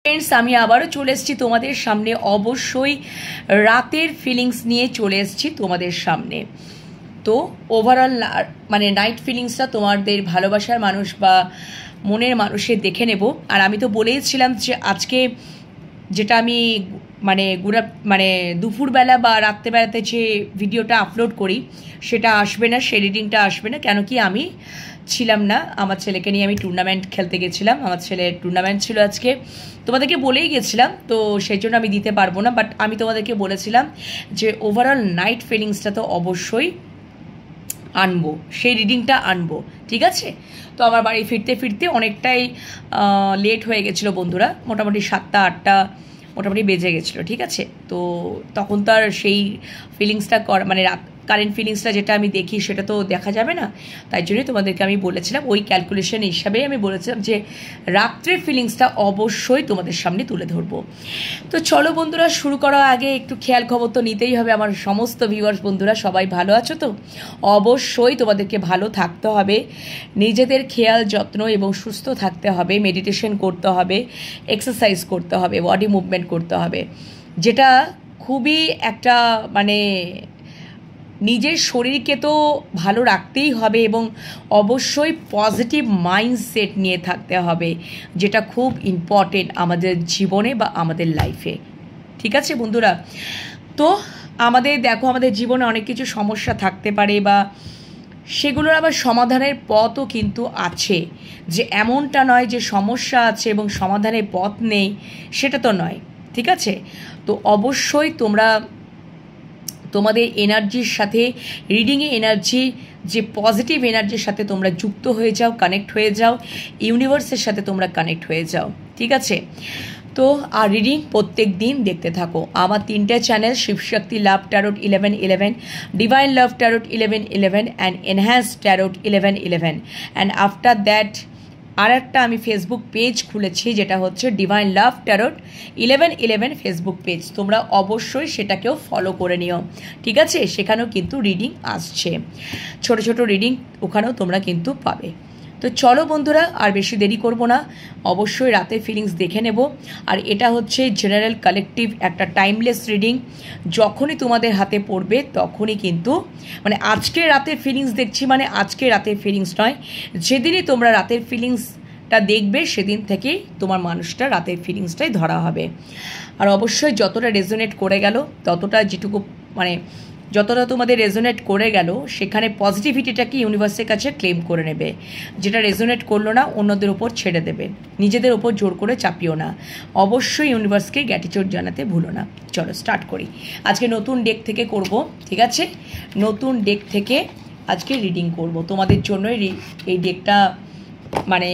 Friends আমি আবারও চলে এসেছি তোমাদের সামনে অবশ্যই রাতের ফিলিংস নিয়ে চলে এসেছি তোমাদের সামনে। তো ওভারঅল মানে নাইট ফিলিংসটা তোমাদের ভালোবাসার মানুষ বা মনের মানুষের দেখে নেব। আর আমি তো বলেইছিলাম যে আজকে যেটা আমি মানে দুপুরবেলা বা রাত্রেবেলাতে যে ভিডিওটা আপলোড করি সেটা আসবে না, সে রিডিংটা আসবে না। কেন কি আমি ছিলাম না, আমার ছেলেকে নিয়ে আমি টুর্নামেন্ট খেলতে গেছিলাম, আমার ছেলের টুর্নামেন্ট ছিল আজকে, তোমাদেরকে বলেই গেছিলাম, তো সেই জন্য আমি দিতে পারবো না। বাট আমি তোমাদেরকে বলেছিলাম যে ওভারঅল নাইট ফিলিংসটা তো অবশ্যই আনবো, সেই রিডিংটা আনবো, ঠিক আছে? তো আমার বাড়ি ফিরতে ফিরতে অনেকটাই লেট হয়ে গেছিলো বন্ধুরা, মোটামুটি 7টা 8টা মোটামুটি বেজে গেছিলো, ঠিক আছে? তো তখন তো আর সেই ফিলিংসটা মানে কারেন্ট ফিলিংসটা যেটা আমি দেখি সেটা তো দেখা যাবে না, তাই জন্যই তোমাদেরকে আমি বলেছিলাম, ওই ক্যালকুলেশন হিসাবেই আমি বলেছিলাম যে রাত্রের ফিলিংসটা অবশ্যই তোমাদের সামনে তুলে ধরবো। তো চলো বন্ধুরা, শুরু করার আগে একটু খেয়াল খবর তো নিতেই হবে। আমার সমস্ত ভিউয়ার্স বন্ধুরা সবাই ভালো আছো তো? অবশ্যই তোমাদেরকে ভালো থাকতে হবে, নিজেদের খেয়াল যত্ন এবং সুস্থ থাকতে হবে, মেডিটেশন করতে হবে, এক্সারসাইজ করতে হবে, বডি মুভমেন্ট করতে হবে, যেটা খুবই একটা মানে নিজের শরীরকে তো ভালো রাখতেই হবে এবং অবশ্যই পজিটিভ মাইন্ডসেট নিয়ে থাকতে হবে, যেটা খুব ইম্পর্টেন্ট আমাদের জীবনে বা আমাদের লাইফে, ঠিক আছে বন্ধুরা? তো দেখো আমাদের জীবনে অনেক কিছু সমস্যা থাকতে পারে বা সেগুলোর আবার সমাধানের পথও কিন্তু আছে, যে এমনটা নয় যে সমস্যা আছে এবং সমাধানের পথ নেই, সেটা তো নয়, ঠিক আছে? তো অবশ্যই তোমরা তোমাদের এনার্জির সাথে, রিডিংয়ে এনার্জি, যে পজিটিভ এনার্জির সাথে তোমরা যুক্ত হয়ে যাও, কানেক্ট হয়ে যাও, ইউনিভার্সের সাথে তোমরা কানেক্ট হয়ে যাও, ঠিক আছে? তো আর রিডিং প্রত্যেক দিন দেখতে থাকো। আমার 3টে channel, Shivshakti love tarot 1111, divine love tarot 1111 and enhance tarot 1111, and after that আর একটা আমি ফেসবুক পেজ খুলেছি, যেটা হচ্ছে divine love tarot 1111 Facebook page. তোমরা অবশ্যই সেটাকেও ফলো করে নিও, ঠিক আছে? সেখানেও কিন্তু রিডিং আসছে, ছোট ছোট রিডিং ওখানেও তোমরা কিন্তু পাবে। তো চলো বন্ধুরা, আর বেশি দেরি করব না, অবশ্যই রাতের ফিলিংস দেখে নেব। আর এটা হচ্ছে জেনারেল কালেকটিভ একটা টাইমলেস রিডিং, যখনই তোমাদের হাতে পড়বে তখনই কিন্তু মানে আজকে রাতের ফিলিংস দেখছি মানে আজকে রাতের ফিলিংস নয়, যেদিনই তোমরা রাতের ফিলিংসটা দেখবে সেদিন থেকেই তোমার মানুষটা রাতের ফিলিংসটাই ধরা হবে। আর অবশ্যই যতটা রেজোনেট করে গেল ততটা যেটুকু মানে যতটা তোমাদের রেজোনেট করে গেল সেখানে পজিটিভিটিটাকে ইউনিভার্সের কাছে ক্লেম করে নেবে, যেটা রেজোনেট করলো না অন্যদের ওপর ছেড়ে দেবে, নিজেদের ওপর জোর করে চাপিও না, অবশ্যই ইউনিভার্সকে গ্র্যাটিটিউড জানাতে ভুলো না। চলো স্টার্ট করি। আজকে নতুন ডেক থেকে করব, ঠিক আছে? নতুন ডেক থেকে আজকে রিডিং করব তোমাদের জন্যই। এই ডেকটা মানে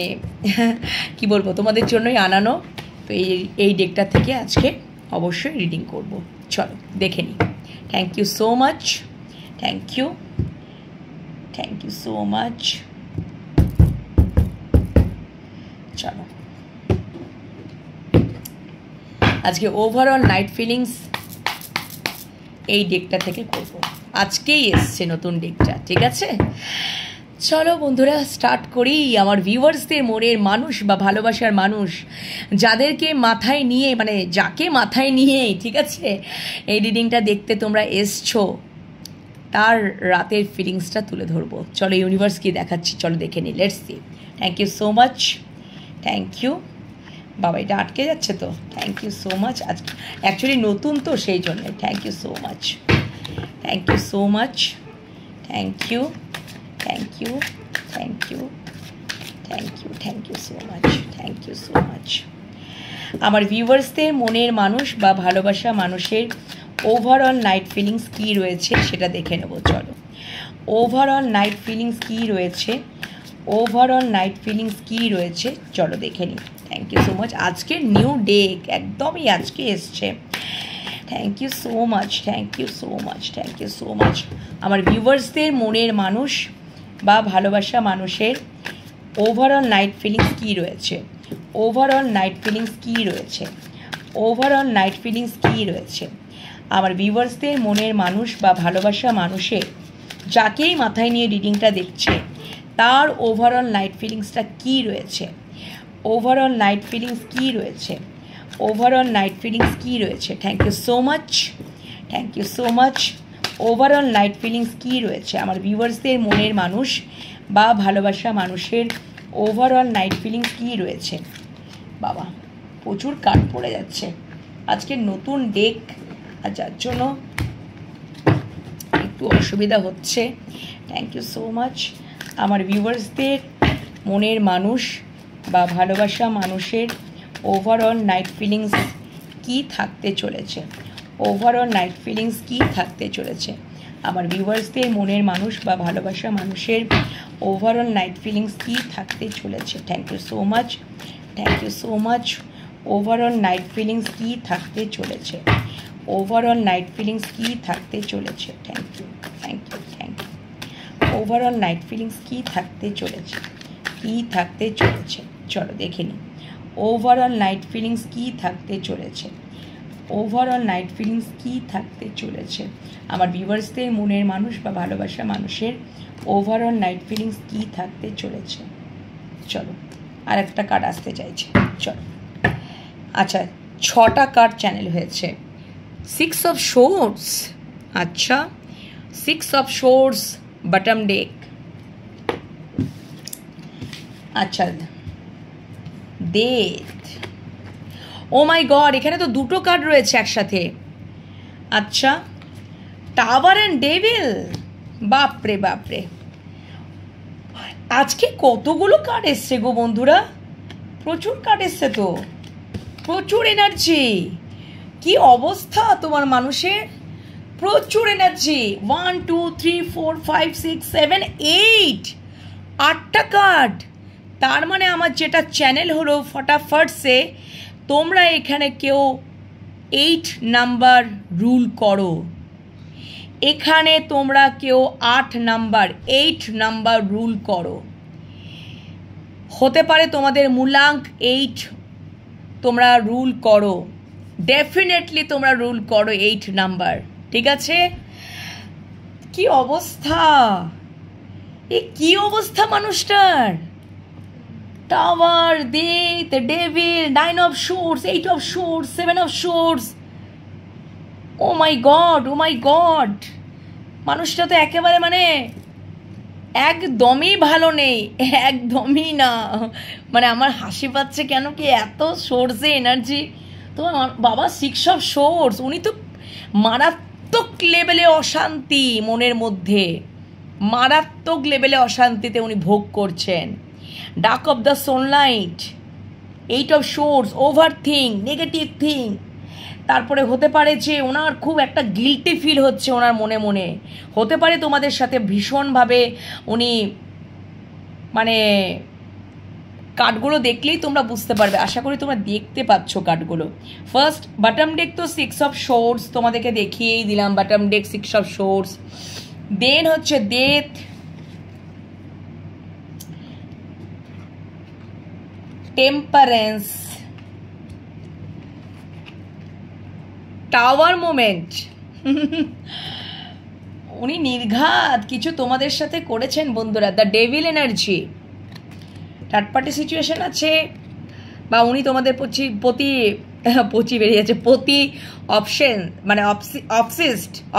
কি বলবো, তোমাদের জন্যই আনানো। তো এই ডেকটা থেকে আজকে অবশ্যই রিডিং করব। চলো দেখে নিই। Thank you so much, thank you so much. চলো আজকে ওভারঅল নাইট ফিলিংস এই ডেকটা থেকে করব, আজকেই এসছে নতুন ডেকটা, ঠিক আছে? চলো বন্ধুরা স্টার্ট করি। আমার ভিউয়ার্সদের মনের মানুষ বা ভালোবাসার মানুষ, যাদেরকে মাথায় নিয়ে মানে যাকে মাথায় নিয়ে, ঠিক আছে, এই রিডিংটা দেখতে তোমরা এসছো, তার রাতের ফিলিংসটা তুলে ধরবো। চলো ইউনিভার্স কি দেখাচ্ছি, চলো দেখে নিই। Let's see. Thank you so much, thank you. বাবা এটা আটকে যাচ্ছে তো, থ্যাংক ইউ সো মাচ। আজ অ্যাকচুয়ালি নতুন তো সেই জন্য thank you so much, thank you so much, thank you, thank you, thank you, thank you, thank you so much, thank you so much. আমার ভিউয়ার্সদের মনের মানুষ বা ভালোবাসা মানুষের ওভারঅল নাইট ফিলিংস কী রয়েছে সেটা দেখে নেব। চলো ওভারঅল নাইট ফিলিংস কী রয়েছে, ওভারঅল নাইট ফিলিংস কী রয়েছে চলো দেখে নিই। Thank you so much. আজকে নিউ ডেক একদমই আজকে এসছে। Thank you so much, thank you so much, thank you so much. আমার ভিউয়ার্সদের মনের মানুষ বা ভালোবাসা মানুষের ওভারঅল নাইট ফিলিংস কী রয়েছে, ওভারঅল নাইট ফিলিংস কী রয়েছে, ওভারঅল নাইট ফিলিংস কী রয়েছে। আমার ভিউয়ার্সদের মনের মানুষ বা ভালোবাসা মানুষের, যাকেই মাথায় নিয়ে রিডিংটা দেখছে, তার ওভারঅল নাইট ফিলিংসটা কী রয়েছে, ওভারঅল নাইট ফিলিংস কী রয়েছে, ওভারঅল নাইট ফিলিংস কী রয়েছে? Thank you so much, thank you so much. Overall night feelings কী রয়েছে আমার ভিউয়ার্সদের মনের মানুষ বা ভালোবাসা মানুষের ওভারঅল নাইট ফিলিংস কী রয়েছে? বাবা প্রচুর কার্ড পড়ে যাচ্ছে আজকে, নতুন ডেক, আর যার জন্য একটু অসুবিধা হচ্ছে। Thank you so much. আমার ভিউয়ার্সদের মনের মানুষ বা ভালোবাসা মানুষের ওভারঅল নাইট ফিলিংস কী থাকতে চলেছে? ওভারঅল নাইট ফিলিংস কী থাকতে চলেছে আমার ভিউয়ার্সদের মনের মানুষ বা ভালোবাসা মানুষের ওভারঅল নাইট ফিলিংস কী থাকতে চলেছে? Thank you so much, thank you so much. Overall night feelings কী থাকতে চলেছে? ওভারঅল নাইট ফিলিংস কী থাকতে চলেছে? Thank you, thank you, thank you. Overall night feelings কী থাকতে চলেছে? কী থাকতে চলেছে? চলো দেখে নিই। ওভারঅল নাইট ফিলিংস কী থাকতে চলেছে? ওভারঅল নাইট ফিলিংস কী থাকতে চলেছে আমার ভিউয়ার্সদের মনের মানুষ বা ভালোবাসা মানুষের ওভারঅল নাইট ফিলিংস কী থাকতে চলেছে? চলো আর একটা কার্ড আসতে চাইছে, চলো। আচ্ছা 6টা কার্ড চ্যানেল হয়েছে। 6 অফ শোর্স, আচ্ছা 6 অফ শোর্স বটম ডেক, আচ্ছা ডেথ। ও মাই গড, এখানে তো দুটো কার্ড রয়েছে একসাথে। আচ্ছা টাওয়ার অ্যান্ড ডেভিল, বাপরে বাপরে, আজকে কতগুলো কার্ড এসছে গো বন্ধুরা, প্রচুর কার্ড এসছে তো, প্রচুর এনার্জি। কি অবস্থা তোমার মানুষের, প্রচুর এনার্জি। 1 2 3 4 5 6 7 8, 8টা কার্ড। তার মানে আমার যেটা চ্যানেল হলো ফটাফটসে, তোমরা এখানে কেউ 8 নাম্বার রুল করো, এখানে তোমরা কেউ 8 নাম্বার 8 নাম্বার রুল করো। হতে পারে তোমাদের মূলাঙ্ক 8 তোমরা রুল করো, ডেফিনেটলি তোমরা রুল করো 8 নাম্বার, ঠিক আছে? কি অবস্থা, এ কি অবস্থা মানুষটার। Tower, death, devil, 9 of swords, 8 of swords, 7 of swords. Oh my god, oh my god, মানুষটা তো একেবারে মানে একদমই ভালো নেই, একদমই না। মানে আমার হাসি পাচ্ছে কেন কি, এত সোর্সে এনার্জি তোমার বাবা। 6 অফ সোর্স, উনি তো মারাত্মক লেভেলে অশান্তি মনের মধ্যে, মারাত্মক লেভেলে অশান্তিতে উনি ভোগ করছেন। Dark of the Sunlight, 8 of swords, over thing, negative thing. তারপরে হতে পারে যে ওনার খুব একটা গিল্টি ফিল হচ্ছে ওনার মনে মনে, হতে পারে তোমাদের সাথে ভীষণভাবে উনি, মানে কার্ডগুলো দেখলেই তোমরা বুঝতে পারবে, আশা করি তোমরা দেখতে পাচ্ছ কার্ডগুলো। ফার্স্ট বটম ডেক তো 6 অফ সোর্স, তোমাদেরকে দেখিয়েই দিলাম বটম ডেক 6 অফ সোর্স। দেন হচ্ছে ডেথ, টেম্পারেন্স, টাওয়ার মোমেন্ট। উনি নির্ঘাত কিছু তোমাদের সাথে করেছেন বন্ধুরা। The devil energy, third party situation আছে, বা উনি তোমাদের প্রতি বেরিয়ে যাচ্ছে, প্রতি অপশন মানে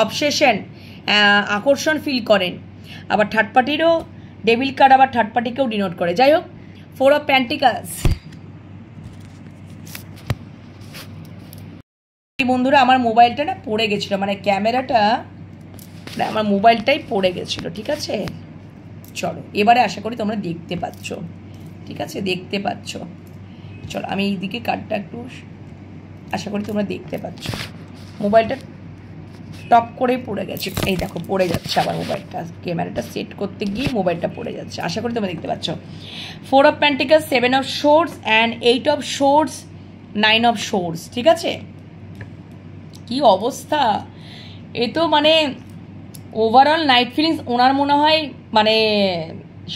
অবসেশন, আকর্ষণ ফিল করেন। আবার থার্ড পার্টিরও ডেভিল কার্ড আবার থার্ড পার্টিকেও ডিনোট করে। যাই হোক, 4 অফ পেন্টিকালস। বন্ধুরা আমার মোবাইলটা না পড়ে গেছিলো, মানে ক্যামেরাটা, আমার মোবাইলটাই পড়ে গেছিলো, ঠিক আছে? চলো এবারে আশা করি তোমরা দেখতে পাচ্ছ, ঠিক আছে? দেখতে পাচ্ছ, চলো আমি এইদিকে কার্ডটা একটু, আশা করি তোমরা দেখতে পাচ্ছ। মোবাইলটা টপ করে পড়ে গেছে, এই দেখো পড়ে যাচ্ছে আবার মোবাইলটা, ক্যামেরাটা সেট করতে গিয়ে মোবাইলটা পড়ে যাচ্ছে, আশা করি তোমরা দেখতে পাচ্ছ। 4 of pentacles, 7 of swords and 8 of swords, 9 of source, ঠিক আছে? কি অবস্থা, এ তো মানে ওভারঅল নাইট ফিলিংস ওনার মনে হয় মানে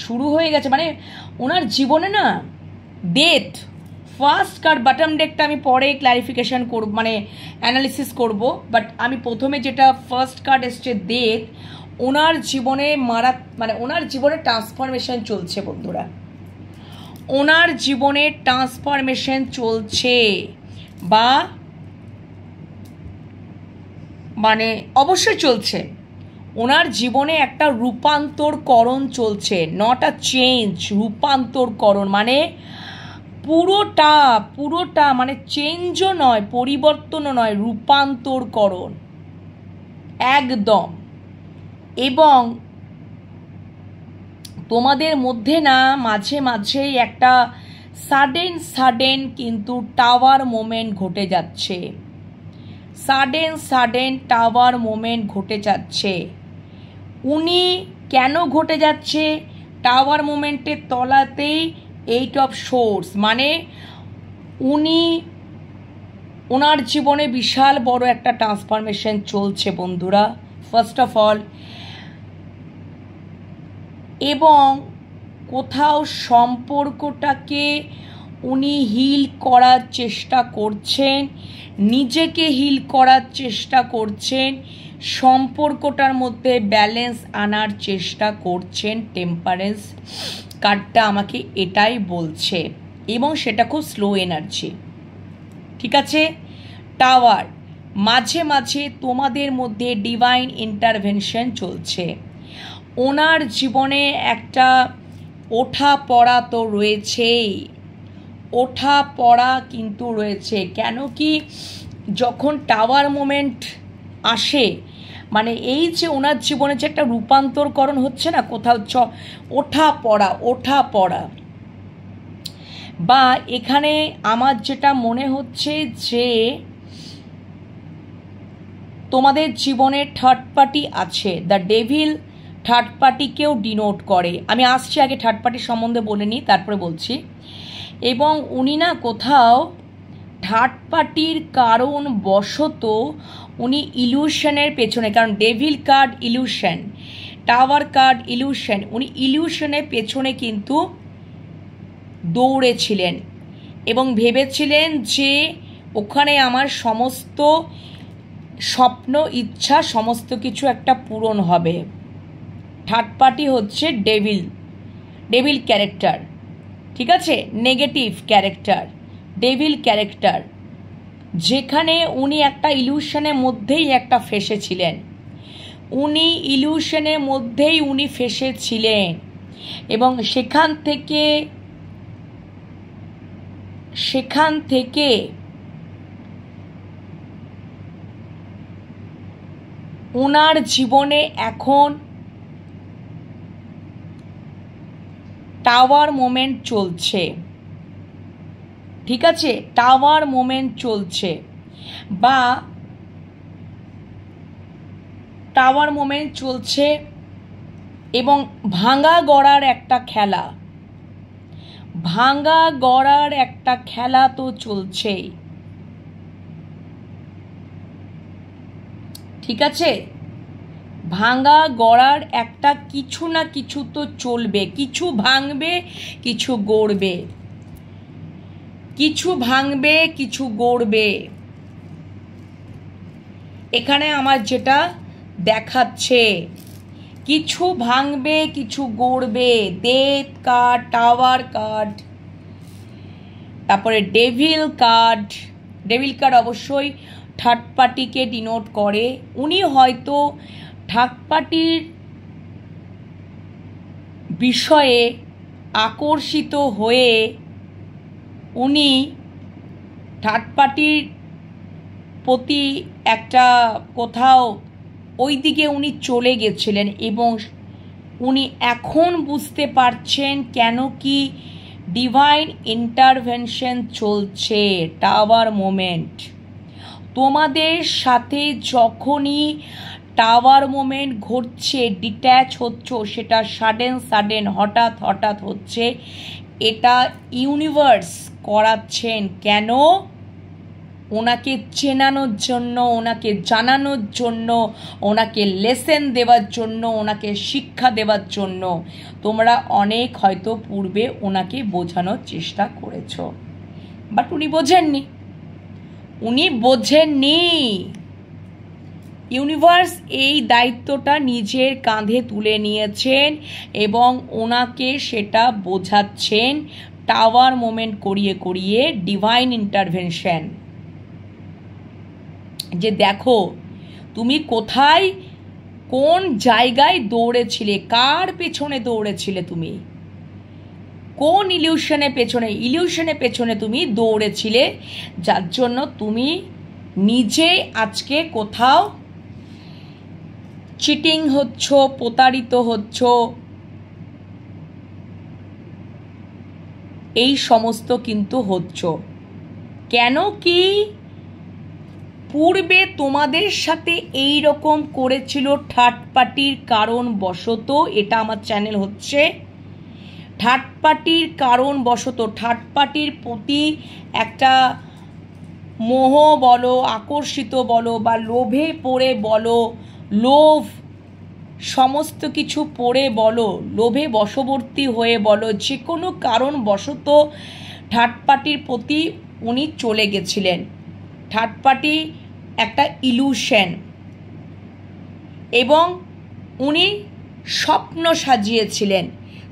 শুরু হয়ে গেছে, মানে ওনার জীবনে না ডেথ। ফার্স্ট কার্ড বটম ডেকটা আমি পরে ক্লারিফিকেশন করব, মানে অ্যানালিসিস করব, বাট আমি প্রথমে যেটা ফার্স্ট কার্ড এসছে ডেথ, ওনার জীবনে মানে ওনার জীবনে ট্রান্সফরমেশন চলছে বন্ধুরা, ওনার জীবনে ট্রান্সফরমেশন চলছে। বা মানে অবশ্যই চলছে, ওনার জীবনে একটা রূপান্তরকরণ চলছে, নট আ চেঞ্জ, রূপান্তরকরণ মানে পুরোটা মানে চেঞ্জও নয়, পরিবর্তনও নয়, রূপান্তরকরণ একদম। এবং তোমাদের মধ্যে না মাঝে মাঝেই একটা সাডেন কিন্তু টাওয়ার মোমেন্ট ঘটে যাচ্ছে, সাডেন টাওয়ার মোমেন্ট ঘটে যাচ্ছে। উনি কেন ঘটে যাচ্ছে? টাওয়ার মোমেন্টের তলাতেই 8 অফ সোর্স, মানে ওনার জীবনে বিশাল বড় একটা ট্রান্সফরমেশন চলছে বন্ধুরা, ফার্স্ট অফ অল। এবং কোথাও সম্পর্কটাকে উনি হিল করার চেষ্টা করছেন, নিজেকে হিল করার চেষ্টা করছেন, সম্পর্কটার মধ্যে ব্যালেন্স আনার চেষ্টা করছেন। টেম্পারেন্স কার্ডটা আমাকে এটাই বলছে, এবং সেটা খুব স্লো এনার্জি। ঠিক আছে, টাওয়ার, মাঝে মাঝে তোমাদের মধ্যে ডিভাইন ইন্টারভেনশন চলছে। ওনার জীবনে একটা ওঠা পড়া তো রয়েছেই, ওঠা পড়া কিন্তু রয়েছে। কেন কি, যখন টাওয়ার মোমেন্ট আসে মানে এই যে ওনার জীবনে যে একটা রূপান্তরকরণ হচ্ছে না, কোথাও ওঠা পড়া। বা এখানে আমার যেটা মনে হচ্ছে যে তোমাদের জীবনে থার্ড পার্টি আছে, দ্য ডেভিল থার্ড পার্টিকেও ডিনোট করে। আমি আসছি, আগে থার্ড পার্টির সম্বন্ধে বলে নিই, তারপরে বলছি। এবং উনি না কোথাও থার্ড পার্টির কারণ বশত উনি ইলিউশনের পেছনে, কারণ devil card illusion, tower card illusion, উনি ইলিউশনের পেছনে কিন্তু দৌড়েছিলেন এবং ভেবেছিলেন যে ওখানে আমার সমস্ত স্বপ্ন ইচ্ছা সমস্ত কিছু একটা পূরণ হবে। থার্ড পার্টি হচ্ছে ডেভিল ক্যারেক্টার, ঠিক আছে, নেগেটিভ ক্যারেক্টার, ডেভিল ক্যারেক্টার, যেখানে উনি একটা ইলিউশনের মধ্যেই একটা ফেসেছিলেন, ইলিউশনের মধ্যেই উনি ফেসেছিলেন। এবং সেখান থেকে ওনার জীবনে এখন টাওয়ার মোমেন্ট চলছে। ঠিক আছে, টাওয়ার মোমেন্ট চলছে বা টাওয়ার মোমেন্ট চলছে এবং ভাঙা গড়ার একটা খেলা তো চলছেই। ঠিক আছে, ভাঙা গড়ার একটা কিছু না কিছু তো চলবে, কিছু ভাঙবে কিছু গড়বে, কিছু ভাঙবে কিছু গড়বে। এখানে আমার যেটা দেখাচ্ছে, কিছু ভাঙবে কিছু গড়বে। ডেথ কার্ড, টাওয়ার কার্ড, তারপরে ডেভিল কার্ড অবশ্যই থার্ড পার্টিকে ডিনোট করে। উনি হয়তো থার্ড পার্টির বিষয়ে আকর্ষিত হয়ে উনি থার্ড পার্টির প্রতি একটা কোথাও ওই দিকে উনি চলে গেছিলেন এবং উনি এখন বুঝতে পারছেন কেন কি ডিভাইন ইন্টারভেনশন চলছে, টাওয়ার মোমেন্ট। তোমাদের সাথে যখনই টাওয়ার মোমেন্ট ঘটছে, ডিট্যাচ হচ্ছে, সেটা সাডেন হঠাৎ হচ্ছে, এটা ইউনিভার্স করাচ্ছেন। কেন? ওনাকে চেনানোর জন্য, ওনাকে জানানোর জন্য, ওনাকে লেসেন দেওয়ার জন্য, ওনাকে শিক্ষা দেওয়ার জন্য। তোমরা অনেক হয়তো পূর্বে ওনাকে বোঝানোর চেষ্টা করেছ, বাট উনি বোঝেননি। ইউনিভার্স এই দায়িত্বটা নিজের কাঁধে তুলে নিয়েছেন এবং ওনাকে সেটা বোঝাচ্ছেন টাওয়ার মোমেন্ট করিয়ে ডিভাইন ইন্টারভেনশন। যে দেখো তুমি কোথায় কোন জায়গায় দৌড়েছিলে, কার পেছনে দৌড়েছিলে, তুমি কোন ইলিউশনের পেছনে তুমি দৌড়েছিলে, যার জন্য তুমি নিজে আজকে কোথাও চিটিং হচ্ছ, প্রতারিত হচ্ছ, এই সমস্ত কিন্তু হচ্ছ। কেন কি পূর্বে তোমাদের সাথে এই রকম করেছিল থার্ড পার্টির কারণবশত। এটা আমার চ্যানেল হচ্ছে থার্ড পার্টির কারণবশত, থার্ড পার্টির প্রতি একটা মোহ বলো, আকর্ষিত বলো, বা লোভে পড়ে বলো, লোভ সমস্ত কিছু পড়ে বলো, লোভে বশবর্তী হয়ে বলো, যে কোনো কারণবশত থার্ড পার্টির প্রতি উনি চলে গেছিলেন। থার্ড পার্টি একটা ইলুশন, এবং উনি স্বপ্ন সাজিয়েছিলেন,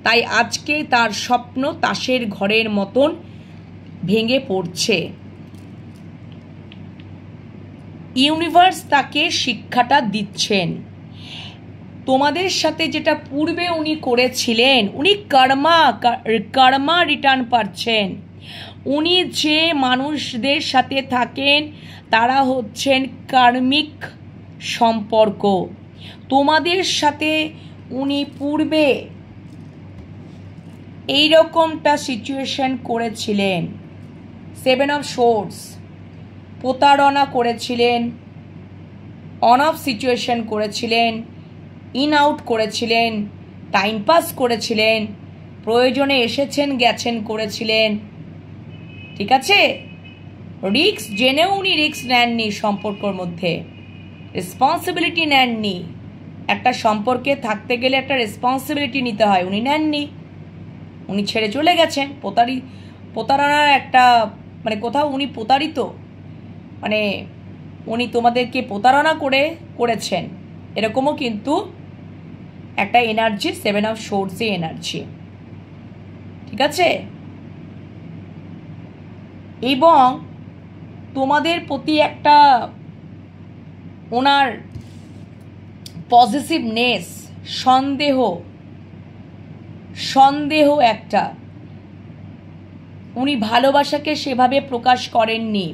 তাই আজকে তার স্বপ্ন তাসের ঘরের মতন ভেঙে পড়ছে। ইউনিভার্স তাকে শিক্ষাটা দিচ্ছেন। তোমাদের সাথে যেটা পূর্বে উনি করেছিলেন, উনি কর্মা রিটার্ন পাচ্ছেন। উনি যে মানুষদের সাথে থাকেন তারা হচ্ছেন কার্মিক সম্পর্ক। তোমাদের সাথে উনি পূর্বে এইরকমটা সিচুয়েশন করেছিলেন, 7 অফ সোর্ডস, প্রতারণা করেছিলেন, অন অফ সিচুয়েশন করেছিলেন, ইন আউট করেছিলেন, টাইম পাস করেছিলেন, প্রয়োজনে এসেছেন গেছেন করেছিলেন, ঠিক আছে। রিস্ক জেনেও উনি রিস্ক নেননি, সম্পর্কের মধ্যে রেসপন্সিবিলিটি নেননি। একটা সম্পর্কে থাকতে গেলে একটা রেসপন্সিবিলিটি নিতে হয়, উনি নেননি, উনি ছেড়ে চলে গেছেন। প্রতারণার একটা মানে কোথাও উনি প্রতারিত, মানে উনি তোমাদেরকে প্রতারণা করেছেন, এরকমও কিন্তু একটা এনার্জি, 7 অফ সোর্সে এনার্জি, ঠিক আছে। এবং তোমাদের প্রতি একটা ওনার পজিটিভনেস, সন্দেহ একটা, উনি ভালোবাসাকে সেভাবে প্রকাশ করেননি।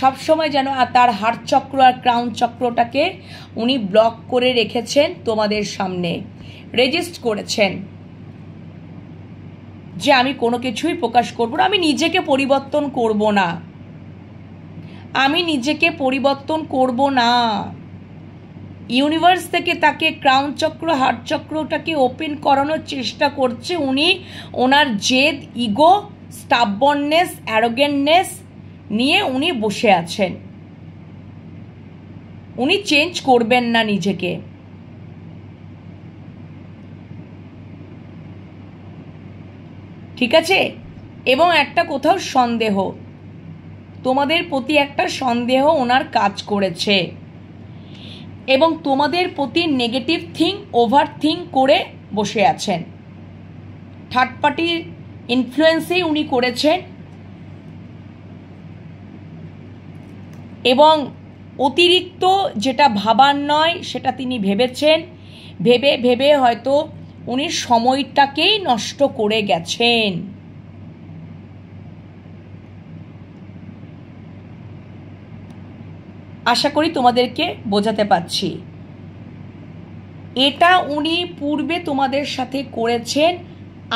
সবসময় যেন তার হার্ট চক্র আর ক্রাউন চক্রটাকে উনি ব্লক করে রেখেছেন, তোমাদের সামনে রেজিস্ট করেছেন যে আমি কোনো কিছুই প্রকাশ করব না, আমি নিজেকে পরিবর্তন করব না, আমি নিজেকে পরিবর্তন করব না। ইউনিভার্স থেকে তাকে ক্রাউন চক্র, হার্ট চক্রটাকে ওপেন করানোর চেষ্টা করছে। উনি ওনার জেদ, ইগো, স্টাববর্ননেস, অ্যারোগেন্টনেস নিয়ে উনি বসে আছেন। উনি চেঞ্জ করবেন না নিজেকে। ঠিক আছে। এবং একটা কোথাও সন্দেহ, তোমাদের প্রতি একটা সন্দেহ ওনার কাজ করেছে, এবং তোমাদের প্রতি নেগেটিভ ওভার থিঙ্ক করে বসে আছেন। থার্ড পার্টির ইনফ্লুয়েন্সেই উনি করেছেন, এবং অতিরিক্ত যেটা ভাবার নয় সেটা তিনি ভেবেছেন। ভেবে হয়তো উনি সময়টাকেই নষ্ট করে গেছেন। আশা করি তোমাদেরকে বোঝাতে পারছি। এটা উনি পূর্বে তোমাদের সাথে করেছেন।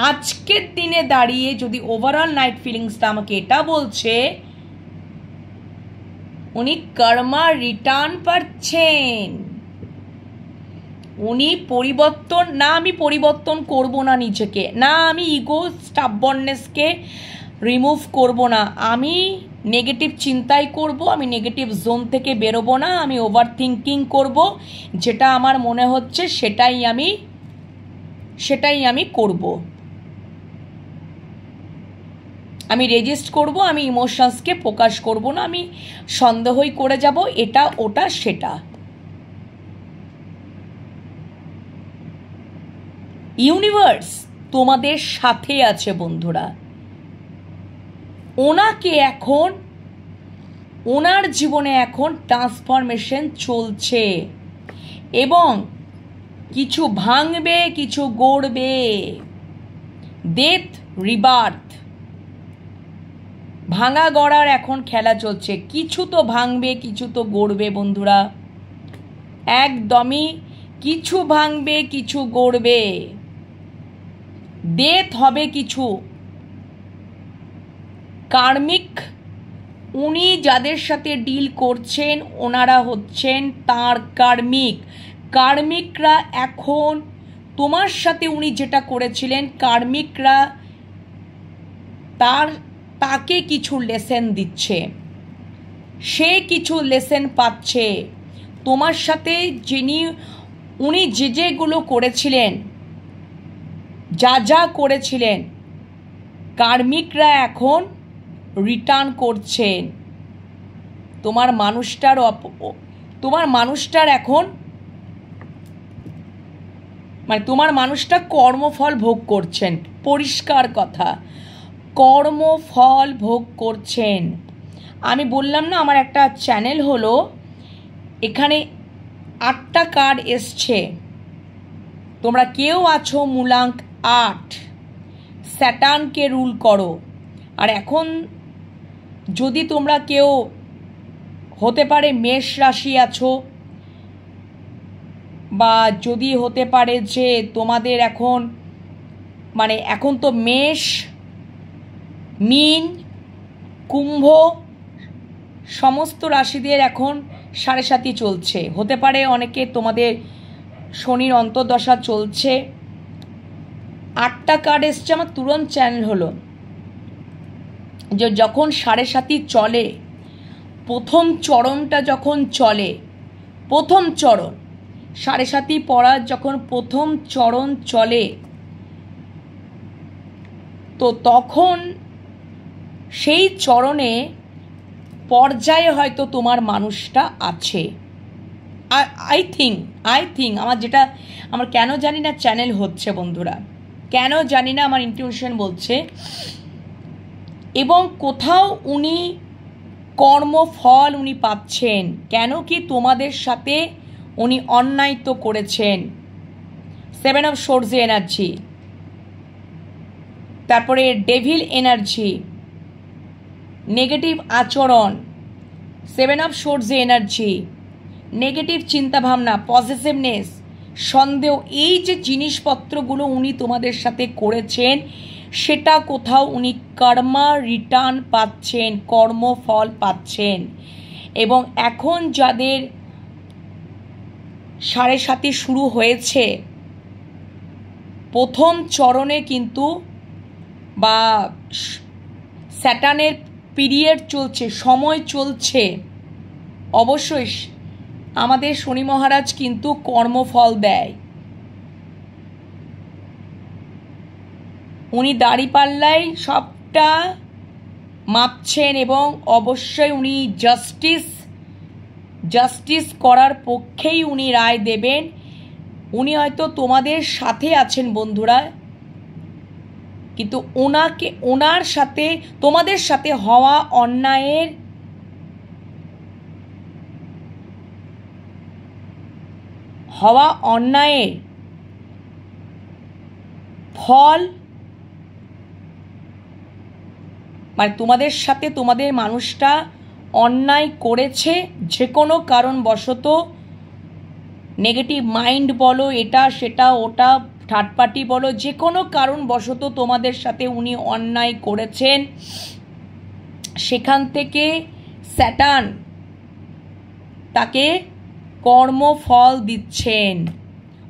আজকের দিনে দাঁড়িয়ে যদি ওভারঅল নাইট ফিলিংসটা আমাকে এটা বলছে, উনি কর্মা রিটার্ন পাচ্ছেন। উনি পরিবর্তন না, আমি পরিবর্তন করব না নিজেকে, না আমি ইগো স্টাববর্ননেসকে রিমুভ করব না, আমি নেগেটিভ চিন্তাই করব, আমি নেগেটিভ জোন থেকে বেরোবো না, আমি ওভার থিঙ্কিং করব, যেটা আমার মনে হচ্ছে সেটাই আমি করব, আমি রেজিস্ট করব, আমি ইমোশনসকে প্রকাশ করব না, আমি সন্দেহই করে যাব এটা ওটা সেটা। ইউনিভার্স তোমাদের সাথে আছে বন্ধুরা। ওনাকে এখন ওনার জীবনে এখন ট্রান্সফরমেশন চলছে এবং কিছু ভাঙবে, কিছু গড়বে। ডেথ রিবার্থ, ভাঙা গড়ার এখন খেলা চলছে। কিছু তো ভাঙবে, কিছু তো গড়বে বন্ধুরা, একদমই কিছু ভাঙবে, কিছু গড়বে। ডেথ হবে কিছু। কার্মিক, উনি যাদের সাথে ডিল করছেন ওনারা হচ্ছেন তার কার্মিক। কার্মিকরা এখন তোমার সাথে উনি যেটা করেছিলেন, কার্মিকরা তাকে কিছু লেসন দিচ্ছে, সে কিছু লেসন পাচ্ছে। তোমার সাথে উনি যেগুলো করেছিলেন, যা করেছিলেন, কার্মিকরা এখন রিটার্ন করছেন। তোমার মানুষটার এখন তোমার মানুষটা কর্মফল ভোগ করছেন। পরিষ্কার কথা, কর্মফল ভোগ করছেন। আমি বললাম না আমার একটা চ্যানেল হলো, এখানে 8টা কার্ড এসছে। তোমরা কেউ আছো মূলাঙ্ক 8, স্যাটার্নকে রুল করো। আর এখন যদি তোমরা কেউ হতে পারে মেষ রাশি আছো, বা যদি হতে পারে যে তোমাদের এখন এখন তো মেষ, মীন, কুম্ভ সমস্ত রাশিদের এখন 7.5 চলছে। হতে পারে অনেকে তোমাদের শনির অন্তর্দশা চলছে। 8টা কার্ড এসছে। আমার তুরন্ত চ্যানেল হলো যে যখন 7.5 চলে, প্রথম চরণটা যখন চলে, প্রথম চরণ 7.5 পড়ার যখন প্রথম চরণ চলে, তো তখন সেই চরণে পর্যায়ে হয়তো তোমার মানুষটা আছে। আই থিঙ্ক আমার কেন জানি না চ্যানেল হচ্ছে বন্ধুরা, কেন জানি না, আমার ইনটিউশন বলছে। এবং কোথাও উনি কর্মফল উনি পাচ্ছেন। কেন কি তোমাদের সাথে উনি অন্যায় তো করেছেন। 7 অফ সোর্স এনার্জি, তারপরে ডেভিল এনার্জি, নেগেটিভ আচরণ, 7 অফ সোর্স এনার্জি, নেগেটিভ চিন্তাভাবনা, পজিটিভনেস, সন্দেহ, এই যে জিনিসপত্রগুলো উনি তোমাদের সাথে করেছেন, সেটা কোথাও উনি কর্মা রিটার্ন পাচ্ছেন, কর্মফল পাচ্ছেন। এবং এখন যাদের 7.5 শুরু হয়েছে, প্রথম চরণে কিন্তু বা স্যাটার্নের পিরিয়ড চলছে, সময় চলছে। অবশ্যই আমাদের শনি মহারাজ কিন্তু কর্মফল দেয়। উনি দাঁড়িপাল্লায় সবটা মাপছেন এবং অবশ্যই উনি জাস্টিস করার পক্ষেই উনি রায় দেবেন। উনি হয়তো তোমাদের সাথে আছেন বন্ধুরা, কিন্তু ওনার সাথে তোমাদের সাথে হওয়া অন্যায়ের ফল, তোমাদের সাথে তোমাদের মানুষটা অন্যায় করেছে যে কোনো কারণবশত, নেগেটিভ মাইন্ড বলো, এটা সেটা ওটা, থার্ড পার্টি বলো, যে কোনো কারণবশত তোমাদের সাথে উনি অন্যায় করেছেন। সেখান থেকে স্যাটার্ন তাকে কর্মফল দিচ্ছেন,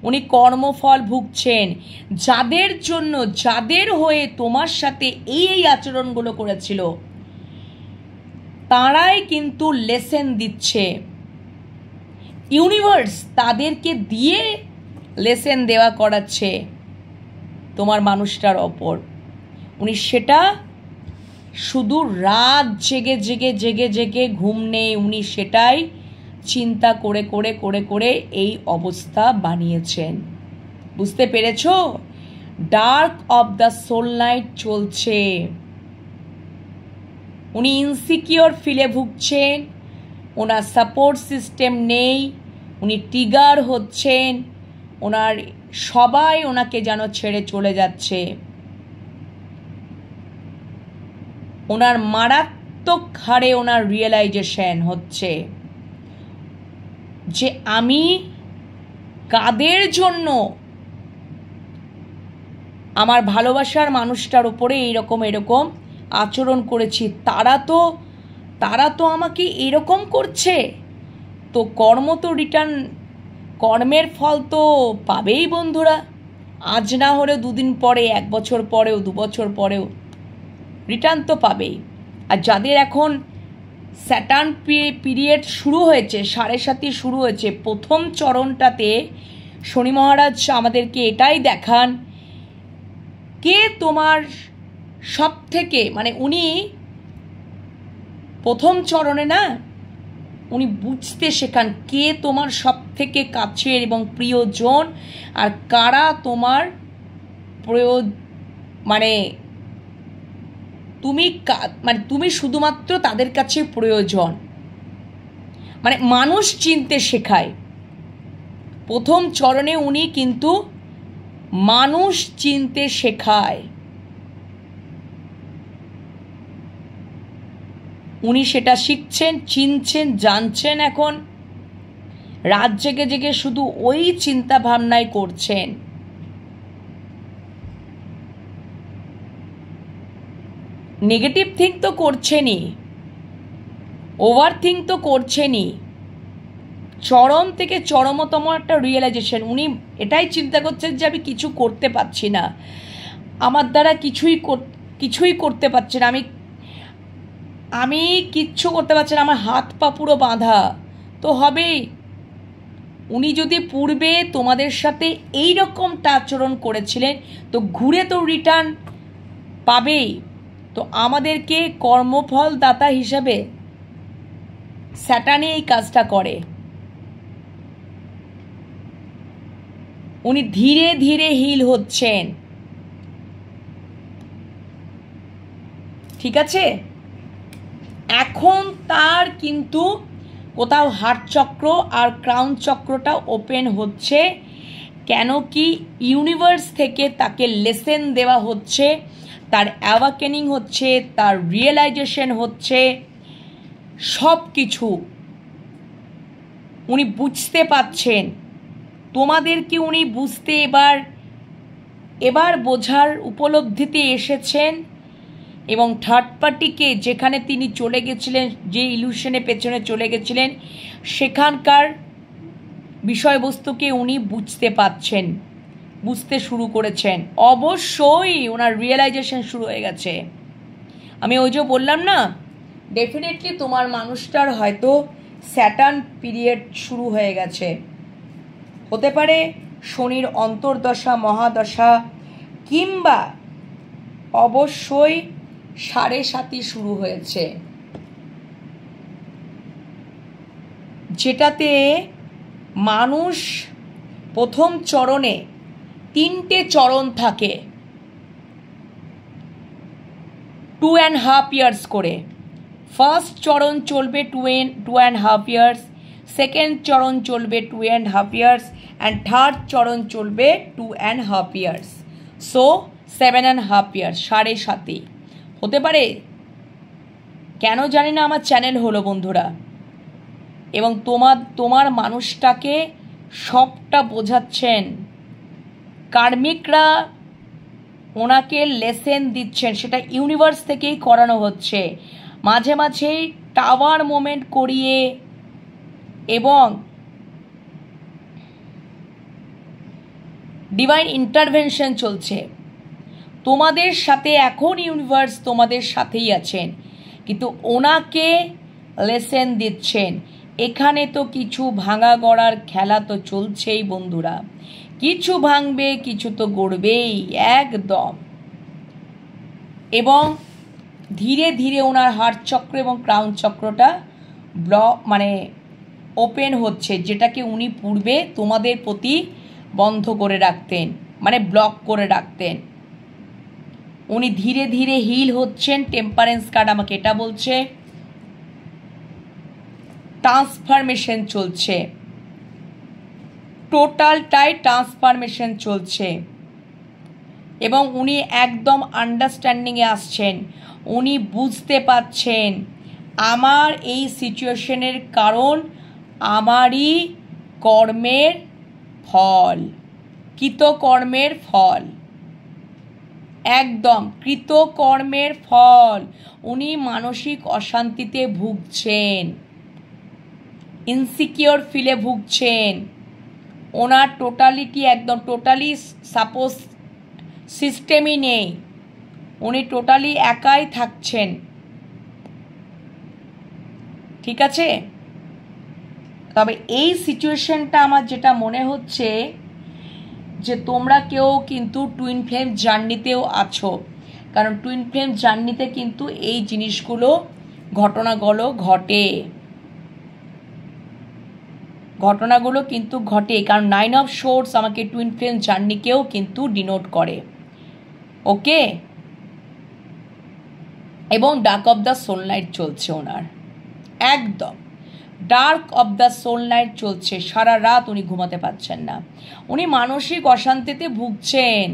উনি কর্মফল ভুগছেন। যাদের হয়ে তোমার সাথে এই আচরণগুলো করেছিল, তারাই কিন্তু লেসন দিচ্ছে। ইউনিভার্স তাদেরকে দিয়ে লেসন দেওয়া করাচ্ছে তোমার মানুষটার ওপর। উনি সেটা শুধু রাত জেগে ঘুম নেই, উনি সেটাই চিন্তা করে এই অবস্থা বানিয়েছেন। বুঝতে পেরেছো? Dark of the soul night চলছে। উনি ইনসিকিওর ফিলে ভুগছেন, ওনার সাপোর্ট সিস্টেম নেই, উনি ট্রিগার হচ্ছেন, ওনার সবাই ওনাকে যেন ছেড়ে চলে যাচ্ছে। ওনার মারাত্মক হারে ওনার রিয়েলাইজেশন হচ্ছে যে আমি কাদের জন্য আমার ভালোবাসার মানুষটার উপরে এরকম আচরণ করেছি, তারা তো আমাকে এরকম করছে। তো কর্ম তো রিটার্ন, কর্মের ফল তো পাবেই বন্ধুরা, আজ না হলে 2 দিন পরে, 1 বছর পরেও, 2 বছর পরেও রিটার্ন তো পাবেই। আর যাদের এখন স্যাটার্ন পিরিয়ড শুরু হয়েছে, 7.5 শুরু হয়েছে, প্রথম চরণটাতে শনি মহারাজ আমাদেরকে এটাই দেখান, কে তোমার সব থেকে, মানে উনি প্রথম চরণে না, উনি বুঝতে শেখান কে তোমার সব থেকে কাছের এবং প্রিয়জন, আর কারা তোমার মানে তুমি শুধুমাত্র তাদের কাছে প্রয়োজন। মানে মানুষ চিনতে শেখায়। প্রথম চরণে উনি কিন্তু মানুষ চিনতে শেখায়। উনি সেটা শিখছেন, চিনছেন, জানছেন। এখন রাত জেগে জেগে শুধু ওই চিন্তা ভাবনাই করছেন। নেগেটিভ থিঙ্ক তো করছেনই, ওভার থিঙ্ক তো করছেনই। চরম থেকে চরমতম একটা রিয়েলাইজেশন, উনি এটাই চিন্তা করছেন যে আমি কিছু করতে পারছি না, আমার দ্বারা কিছুই করতে পারছি না, আমি কিচ্ছু করতে পারছি না, আমার হাত পা পুরো বাঁধা। তো হবেই, উনি যদি পূর্বে তোমাদের সাথে এই রকমটা আচরণ করেছিলেন, তো ঘুরে তো রিটার্ন পাবেই। তো আমাদেরকে কর্মফল দাতা হিসাবে স্যাটার্নে এই কাজটা করে। উনি ধীরে ধীরে হিল হচ্ছেন, ঠিক আছে? এখন তার কিন্তু কোথাও হার্ট চক্র আর ক্রাউন চক্রটা ওপেন হচ্ছে। কেন কি ইউনিভার্স থেকে তাকে লেসেন দেওয়া হচ্ছে, তার অ্যাওয়াকেনিং হচ্ছে, তার রিয়েলাইজেশন হচ্ছে, সব কিছু উনি বুঝতে পাচ্ছেন। তোমাদেরকে উনি বুঝতে এবার বোঝার উপলব্ধিতে এসেছেন। এবং থার্ড পার্টিকে যেখানে তিনি চলে গেছিলেন, যে ইলিউশনের পেছনে চলে গেছিলেন, সেখানকার বিষয়বস্তুকে উনি বুঝতে পাচ্ছেন, বুঝতে শুরু করেছেন। অবশ্যই ওনার রিয়েলাইজেশন শুরু হয়ে গেছে। আমি ওই যে বললাম না, ডেফিনেটলি তোমার মানুষটার হয়তো স্যাটার্ন পিরিয়ড শুরু হয়ে গেছে। হতে পারে শনির অন্তর্দশা, মহাদশা, কিংবা অবশ্যই 7.5 শুরু হয়েছে, যেটাতে মানুষ প্রথম চরণে 3টে চরণ থাকে, 2.5 ইয়ার্স করে। ফার্স্ট চরণ চলবে 2.5 ইয়ার্স, সেকেন্ড চরণ চলবে 2.5 ইয়ার্স, অ্যান্ড থার্ড চরণ চলবে 2.5 ইয়ার্স। সো 7.5 ইয়ার্স, 7.5 হতে পারে। কেন জানি না আমার চ্যানেল হলো বন্ধুরা। এবং তোমার মানুষটাকে সবটা বোঝাচ্ছেন, কার্মিকরা ওনাকে লেসেন দিচ্ছেন, সেটা ইউনিভার্স থেকেই করানো হচ্ছে। মাঝে মাঝেই টাওয়ার মোমেন্ট করিয়ে এবং ডিভাইন ইন্টারভেনশন চলছে তোমাদের সাথে। এখন ইউনিভার্স তোমাদের সাথেই আছেন, কিন্তু ওনাকে লেসেন দিচ্ছেন। এখানে তো কিছু ভাঙা গড়ার খেলা তো চলছেই বন্ধুরা, কিছু ভাঙবে, কিছু তো গড়বেই একদম। এবং ধীরে ধীরে ওনার হার্ট চক্র এবং ক্রাউন চক্রটা ওপেন হচ্ছে, যেটাকে উনি পূর্বে তোমাদের প্রতি বন্ধ করে রাখতেন, ব্লক করে রাখতেন। উনি ধীরে ধীরে হিল হচ্ছেন। টেম্পারেন্স কার্ড আমাকে এটা বলছে। ট্রান্সফরমেশন চলছে, টোটালটাই ট্রান্সফরমেশন চলছে এবং উনি একদম আন্ডারস্ট্যান্ডিংয়ে আসছেন। উনি বুঝতে পারছেন আমার এই সিচুয়েশনের কারণ আমারই কর্মের ফল, কৃতকর্মের ফল, একদম কৃতকর্মের ফল। উনি মানসিক অশান্তিতে ভুগছেন, ইনসিকিওর ফিলে ভুগছেন। ওনার টোটালিটি একদম টোটালি সাপোজ সিস্টেমই নেই, উনি টোটালি একাই থাকছেন। ঠিক আছে, তবে এই সিচুয়েশনটা আমার যেটা মনে হচ্ছে যে তোমরা কেউ কিন্তু টুইন ফ্লেম জার্নিতেও আছো, কারণ টুইন ফ্লেম জার্নিতে কিন্তু এই জিনিসগুলো ঘটনাগুলো কিন্তু ঘটে, কারণ 9 অফ সোর্স আমাকে টুইন ফ্লেম জার্নিকেও কিন্তু ডিনোট করে। ওকে, এবং dark of the soul night চলছে ওনার, একদম dark of the soul night চলছে। সারা রাত উনি ঘুমাতে পারছেন না, উনি মানসিক অশান্তিতে ভুগছেন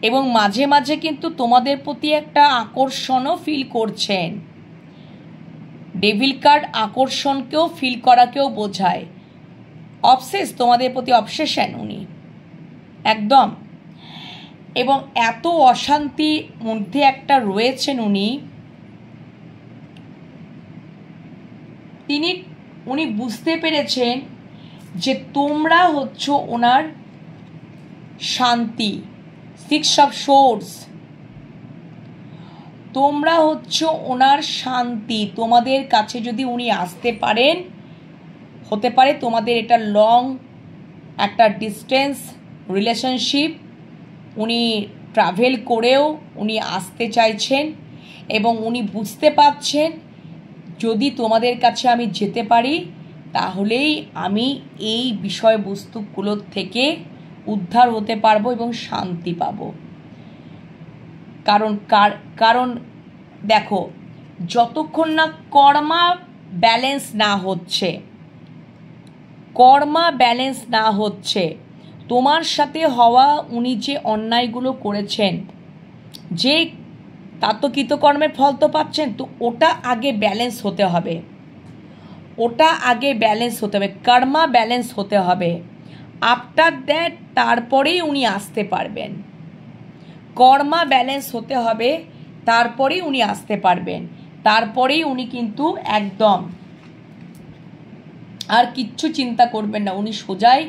এবং মাঝে মাঝে কিন্তু তোমাদের প্রতি একটা আকর্ষণও ফিল করছেন। ডেভিল কার্ড আকর্ষণকেও ফিল করাকেও বোঝায়। অবসেস, তোমাদের প্রতি অবসেশন উনি একদম, এবং এত অশান্তির মধ্যে একটা রয়েছেন উনি বুঝতে পেরেছেন যে তোমরা হচ্ছ ওনার শান্তি। 6 অফ সোর্স, তোমরা হচ্ছ ওনার শান্তি। তোমাদের কাছে যদি উনি আসতে পারেন, হতে পারে তোমাদের এটা লং একটা ডিস্টেন্স রিলেশনশিপ, উনি ট্রাভেল করেও উনি আসতে চাইছেন এবং উনি বুঝতে পারছেন যদি তোমাদের কাছে আমি যেতে পারি তাহলেই আমি এই বিষয়বস্তুগুলোর থেকে উদ্ধার হতে পারবো এবং শান্তি পাবো। কারণ দেখো, যতক্ষণ না কর্মা ব্যালেন্স না হচ্ছে, তোমার সাথে হওয়া উনি যে অন্যায়গুলো করেছেন, যে তার তো কৃতকর্মের ফল তো পাচ্ছেন, তো ওটা আগে ব্যালেন্স হতে হবে, কর্মা ব্যালেন্স হতে হবে। আফটার দ্যাট তারপরেই উনি আসতে পারবেন। কর্মা ব্যালেন্স হতে হবে, তারপরেই উনি আসতে পারবেন। তারপরেই উনি কিন্তু একদম আর কিচ্ছু চিন্তা করবেন না। উনি সোজাই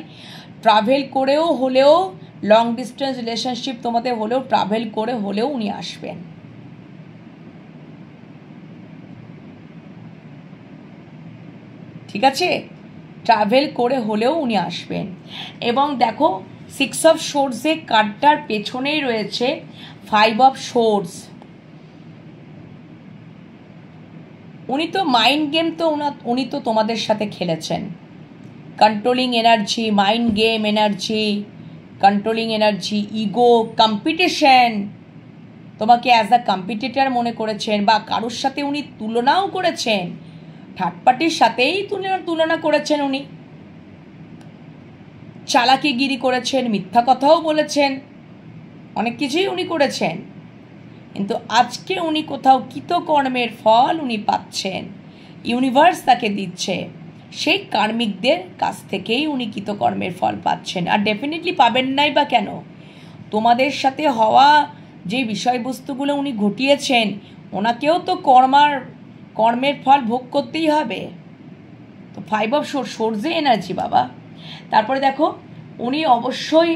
ট্রাভেল করেও হলেও, লং ডিস্টেন্স রিলেশনশিপ তোমাদের হলেও, ট্রাভেল করে হলেও উনি আসবেন। ঠিক আছে, ট্রাভেল করে হলেও উনি আসবেন। এবং দেখো 6 অফ সোর্সে কার্ডটার পেছনেই রয়েছে 5 অফ সোর্স। উনি তো মাইন্ড গেম তো উনি তো তোমাদের সাথে খেলেছেন। Controlling energy, mind game energy, controlling energy, ego, competition, তোমাকে অ্যাজ আ কম্পিটিটর মনে করেছেন, বা কারোর সাথে উনি তুলনাও করেছেন, থার্ড পার্টির সাথেই তুলনা করেছেন। উনি চালাকিগিরি করেছেন, মিথ্যা কথাও বলেছেন, অনেক কিছুই উনি করেছেন, কিন্তু আজকে উনি কোথাও কৃতকর্মের ফল উনি পাচ্ছেন, ইউনিভার্স তাকে দিচ্ছে। সেই কার্মিকদের কাছ থেকেই উনি কৃতকর্মের ফল পাচ্ছেন। আর ডেফিনেটলি পাবেন নাই বা কেন? তোমাদের সাথে হওয়া যে বিষয়বস্তুগুলো উনি ঘটিয়েছেন, ওনাকেও তো কর্মের ফল ভোগ করতেই হবে। তো 5 অফ সোর্সে এনার্জি বাবা। তারপরে দেখো, উনি অবশ্যই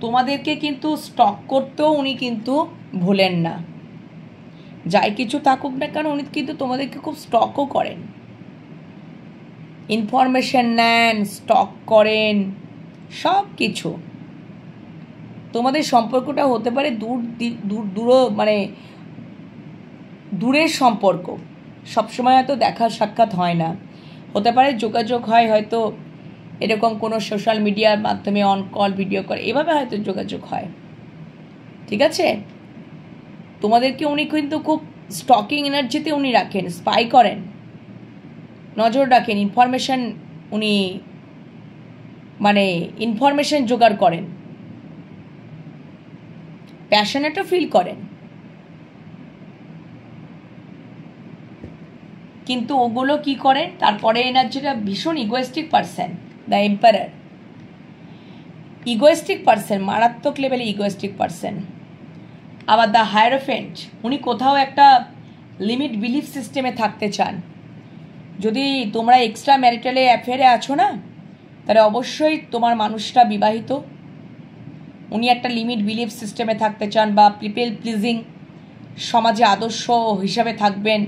তোমাদেরকে কিন্তু স্টক করতেও উনি কিন্তু ভুলেন না। যাই কিছু থাকুক না কেন, উনি কিন্তু তোমাদেরকে খুব স্টকও করেন, ইনফরমেশন নেন, স্টক করেন, সব কিছু। তোমাদের সম্পর্কটা হতে পারে দূরের সম্পর্ক, সবসময় হয়তো দেখা সাক্ষাৎ হয় না, হতে পারে যোগাযোগ হয় হয়তো এরকম কোনো সোশ্যাল মিডিয়ার মাধ্যমে, অন কল, ভিডিও কল, এভাবে হয়তো যোগাযোগ হয়। ঠিক আছে? তোমাদেরকে উনি কিন্তু খুব স্টকিং এনার্জিতে উনি রাখেন, স্পাই করেন, নজর রাখেন, ইনফরমেশন উনি মানে ইনফরমেশন জোগাড় করেন, প্যাশনেটও ফিল করেন, কিন্তু ওগুলো কি করেন তারপরে এনার্জিটা ভীষণ egoistic person, the emperor, egoistic person, মারাত্মক লেভেলে ইগোয়েস্টিক পারসন। আবার দ্য হায়ারোফেন্ট, উনি কোথাও একটা লিমিট বিলিফ সিস্টেমে থাকতে চান। যদি তোমরা এক্সট্রা ম্যারিটালে অ্যাফেয়ারে আছো না, তাহলে অবশ্যই তোমার মানুষটা বিবাহিত, উনি একটা লিমিট বিলিফ সিস্টেমে থাকতে চান, বা পিপল প্লিজিং সমাজে আদর্শ হিসাবে থাকবেন,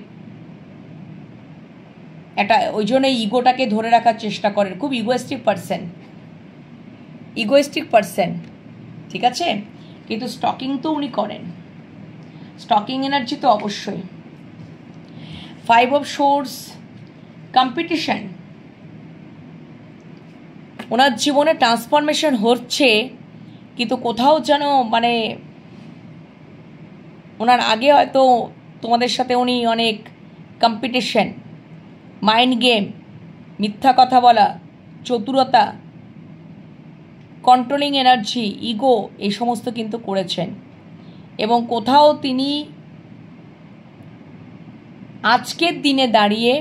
একটা ওই জন্য ইগোটাকে ধরে রাখার চেষ্টা করেন, খুব ইগোয়েস্টিক পারসন, ইগোয়েস্টিক পারসন, ঠিক আছে? কিন্তু স্টকিং তো উনি করেন, স্টকিং এনার্জি তো অবশ্যই। 5 অফ সোর্স, কম্পিটিশন, ওনার জীবনে ট্রান্সফরমেশন হচ্ছে, কিন্তু কোথাও যেন মানে ওনার আগে হয়তো তোমাদের সাথে উনি অনেক কম্পিটিশন, মাইন্ড গেম, মিথ্যা কথা বলা, চতুরতা, কন্ট্রোলিং এনার্জি, ইগো, এই সমস্ত কিন্তু করেছেন। এবং কোথাও তিনি আজকের দিনে দাঁড়িয়ে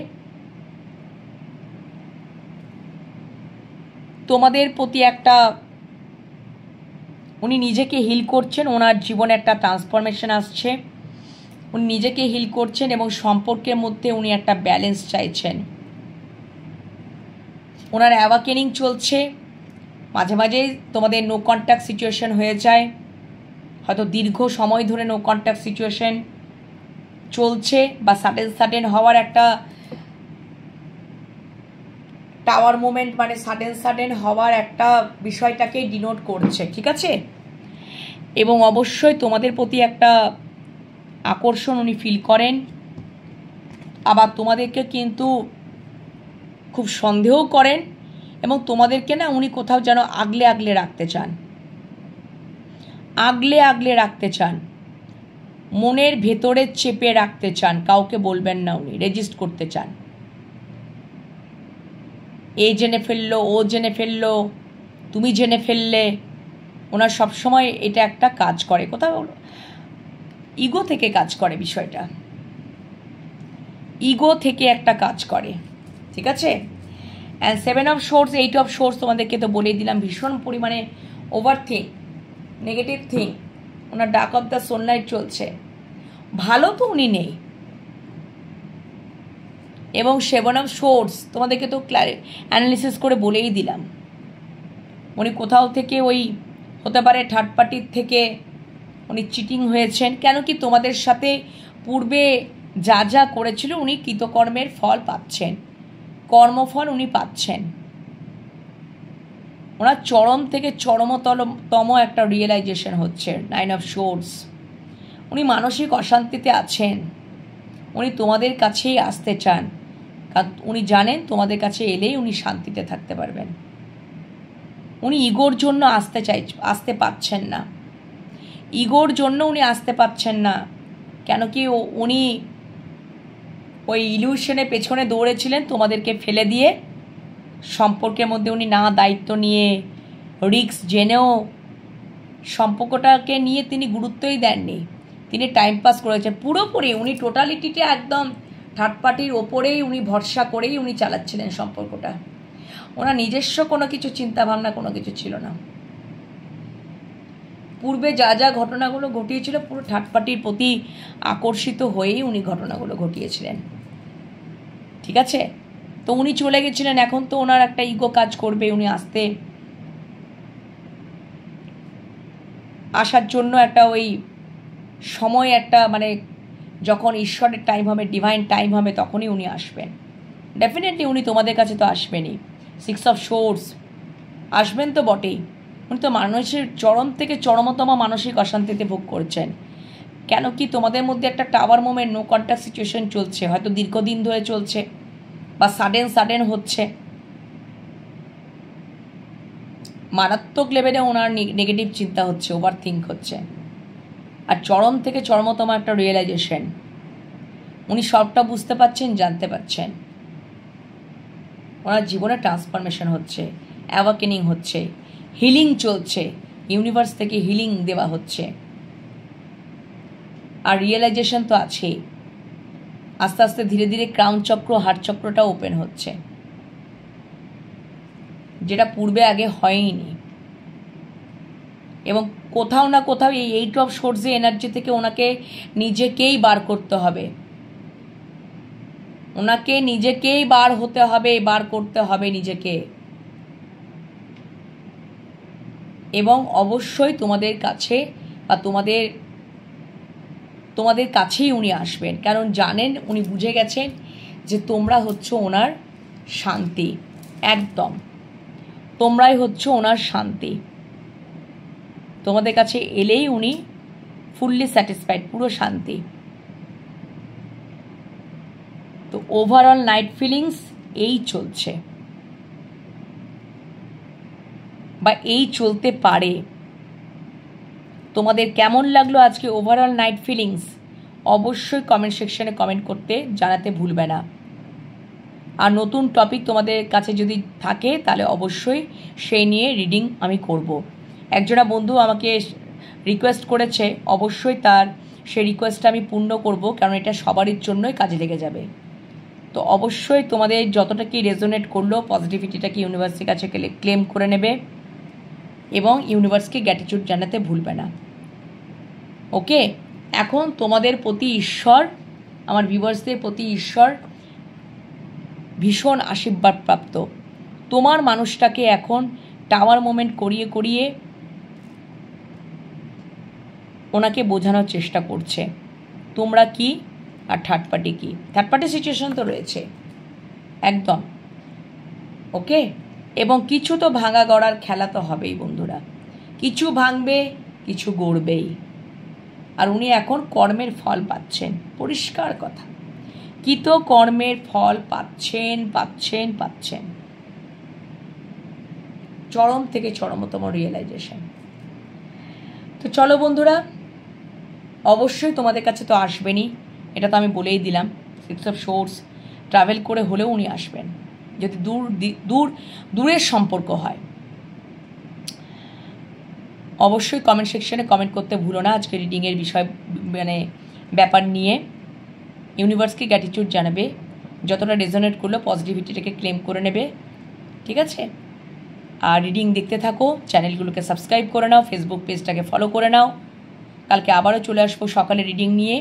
তোমাদের প্রতি একটা উনি নিজেকে হিল করছেন, ওনার জীবনে একটা ট্রান্সফরমেশন আসছে, উনি নিজেকে হিল করছেন এবং সম্পর্কের মধ্যে উনি একটা ব্যালেন্স চাইছেন। ওনার অ্যাওয়াকেনিং চলছে, মাঝে মাঝে তোমাদের নো কন্ট্যাক্ট সিচুয়েশন হয়ে যায়, হয়তো দীর্ঘ সময় ধরে নো কন্ট্যাক্ট সিচুয়েশন চলছে, বা সাডেন হওয়ার একটা টাওয়ার মুভমেন্ট, মানে সাডেন হওয়ার একটা বিষয়টাকে ডিনোট করছে, ঠিক আছে? এবং অবশ্যই তোমাদের প্রতি একটা আকর্ষণ উনি ফিল করেন, আবার তোমাদেরকে কিন্তু খুব সন্দেহ করেন, এবং তোমাদেরকে না উনি কোথাও যেন আগলে রাখতে চান, আগলে রাখতে চান, মনের ভেতরে চেপে রাখতে চান, কাউকে বলবেন না, উনি রেজিস্ট করতে চান। এ জেনে ফেললো, ও জেনে ফেললো, তুমি জেনে ফেললে, ওনার সবসময় এটা একটা কাজ করে, কোথাও ইগো থেকে কাজ করে, বিষয়টা ইগো থেকে একটা কাজ করে, ঠিক আছে? And 7 of swords, 8 of swords তোমাদেরকে তো বলেই দিলাম, ভীষণ পরিমাণে ওভার থিঙ্ক, নেগেটিভ থিঙ্ক, ওনার ডাক অফ দ্য সোনলাইট চলছে, ভালো তো উনি নেই। এবং 7 অফ সোর্স তোমাদেরকে তো অ্যানালিসিস করে বলেই দিলাম, উনি কোথাও থেকে ওই হতে পারে থার্ড পার্টির থেকে উনি চিটিং হয়েছেন, কেন কি তোমাদের সাথে পূর্বে যা যা করেছিল উনি কৃতকর্মের ফল পাচ্ছেন, কর্মফল উনি পাচ্ছেন, ওনার চরম থেকে চরমতম একটা রিয়েলাইজেশন হচ্ছে। 9 অফ সোর্স, উনি মানসিক অশান্তিতে আছেন, উনি তোমাদের কাছেই আসতে চান, কারণ উনি জানেন তোমাদের কাছে এলেই উনি শান্তিতে থাকতে পারবেন। উনি ইগোর জন্য আসতে পাচ্ছেন না, ইগোর জন্য উনি আসতে পাচ্ছেন না, কেন কি উনি ওই ইলিউশনের পেছনে দৌড়েছিলেন তোমাদেরকে ফেলে দিয়ে, সম্পর্কের মধ্যে উনি না দায়িত্ব নিয়ে, রিস্ক জেনেও সম্পর্কটাকে নিয়ে তিনি গুরুত্বই দেননি, তিনি টাইম পাস করেছেন পুরোপুরি, উনি টোটালিটিতে একদম থার্ড পার্টির ওপরেই উনি ভরসা করেই উনি চালাচ্ছিলেন সম্পর্কটা, ওনার নিজস্ব কোনো কিছু চিন্তাভাবনা কোনো কিছু ছিল না। পূর্বে যা যা ঘটনাগুলো ঘটিয়েছিল পুরো থার্ড পার্টির প্রতি আকর্ষিত হয়েই উনি ঘটনাগুলো ঘটিয়েছিলেন, ঠিক আছে? তো উনি চলে গেছিলেন, এখন তো ওনার একটা ইগো কাজ করবে, উনি আসার জন্য একটা ওই সময় একটা মানে যখন ঈশ্বরের টাইম হবে, ডিভাইন টাইম হবে, তখনই উনি আসবেন, ডেফিনেটলি উনি তোমাদের কাছে তো আসবেনই। 6 অফ সোর্স, আসবেন তো বটেই, উনি তো মানুষের চরম থেকে চরমতম মানসিক অশান্তিতে ভোগ করছেন, কেন কি তোমাদের মধ্যে একটা tower moment, no contact situation চলছে, হয়তো দীর্ঘদিন ধরে চলছে, বা সাডেন হচ্ছে, মারাত্মক লেভেলে ওনার নেগেটিভ চিন্তা হচ্ছে, ওভার থিঙ্ক হচ্ছে, আর চরম থেকে চরমতম একটা রিয়েলাইজেশন। উনি সবটা বুঝতে পারছেন, জানতে পারছেন। ওনার জীবনে ট্রান্সফরমেশন হচ্ছে, অ্যাওয়াকেনিং হচ্ছে, হিলিং চলছে, ইউনিভার্স থেকে হিলিং দেওয়া হচ্ছে। আর রিয়েলাইজেশন তো আছেই। আস্তে আস্তে ধীরে ধীরে ক্রাউন চক্র, হার্ট চক্রটা ওপেন হচ্ছে, যেটা পূর্বে আগে হয়নি। এবং কোথাও না কোথাও এই 8 অফ সোর্সে এনার্জি থেকে ওনাকে নিজেকেই বার করতে হবে, ওনাকে নিজেকেই বার হতে হবে, বার করতে হবে নিজেকে। এবং অবশ্যই তোমাদের কাছে বা তোমাদের কাছেই উনি আসবেন, কারণ জানেন, উনি বুঝে গেছেন যে তোমরা হচ্ছে ওনার শান্তি। একদম তোমরাই হচ্ছে ওনার শান্তি। তোমাদের কাছে এলেই উনি ফুললি স্যাটিসফাইড, পুরো শান্তি। তো ওভারঅল নাইট ফিলিংস এই চলছে বা এই চলতে পারে। তোমাদের কেমন লাগলো আজকে ওভারঅল নাইট ফিলিংস? অবশ্যই কমেন্ট সেকশনে কমেন্ট করতে জানাতে ভুলবে না। আর নতুন টপিক তোমাদের কাছে যদি থাকে তাহলে অবশ্যই সেই নিয়ে রিডিং আমি করব। একজনা বন্ধু আমাকে রিকোয়েস্ট করেছে, অবশ্যই সেই রিকোয়েস্টটা আমি পূর্ণ করব, কারণ এটা সবারই জন্যই কাজে লেগে যাবে। তো অবশ্যই তোমাদের যতটা কি রেজোনেট করলো, পজিটিভিটিটাকে ইউনিভার্সের কাছে ক্লেম করে নেবে এবং ইউনিভার্সকে গ্র্যাটিটিউড জানাতে ভুলবে না। ওকে, এখন তোমাদের প্রতি ঈশ্বর, আমার ভিউয়ার্সদের প্রতি ঈশ্বর ভীষণ আশীর্বাদ প্রাপ্ত। তোমার মানুষটাকে এখন টাওয়ার মোমেন্ট করিয়ে করিয়ে ওনাকে বোঝানোর চেষ্টা করছে তোমরা কি আর থার্ড পার্টি কি। থার্ড পার্টি সিচুয়েশন তো রয়েছে একদম। ওকে, এবং কিছু তো ভাঙা গড়ার খেলা তো হবেই বন্ধুরা, কিছু ভাঙবে, কিছু গড়বেই। আর উনি এখন কর্মের ফল পাচ্ছেন, পরিষ্কার কথা, কি তো কর্মের ফল পাচ্ছেন পাচ্ছেন পাচ্ছেন। চরম থেকে চরমতম রিয়েলাইজেশন। তো চলো বন্ধুরা, অবশ্যই তোমাদের কাছে তো আসবেনই, এটা তো আমি বলেই দিলাম। 6 অফ সোর্স ট্রাভেল করে হলেও উনি আসবেন, যদি দূরের সম্পর্ক হয়। অবশ্যই কমেন্ট সেকশনে কমেন্ট করতে ভুলো না আজকে রিডিংয়ের বিষয়, ব্যাপার নিয়ে। ইউনিভার্সকে গ্র্যাটিটিউড জানাবে, যতটা রেজোনেট করলো পজিটিভিটিটাকে ক্লেম করে নেবে, ঠিক আছে? আর রিডিং দেখতে থাকো, চ্যানেলগুলোকে সাবস্ক্রাইব করে নাও, ফেসবুক পেজটাকে ফলো করে নাও। কালকে আবারও চলে আসবো সকালে রিডিং নিয়ে।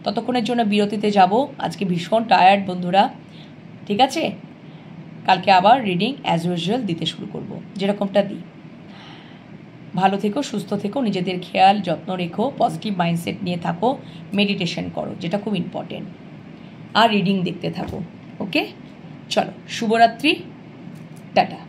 ততক্ষণের জন্য বিরতিতে যাব, আজকে ভীষণ টায়ার্ড বন্ধুরা, ঠিক আছে? কালকে আবার রিডিং অ্যাজ ইউজুয়াল দিতে শুরু করব, যেরকমটা দিই। ভালো থেকো, সুস্থ থেকো, নিজেদের খেয়াল যত্ন রেখো, পজিটিভ মাইন্ডসেট নিয়ে থাকো, মেডিটেশন করো, যেটা খুব ইম্পর্টেন্ট, আর রিডিং দেখতে থাকো। ওকে, চলো, শুভরাত্রি, টাটা।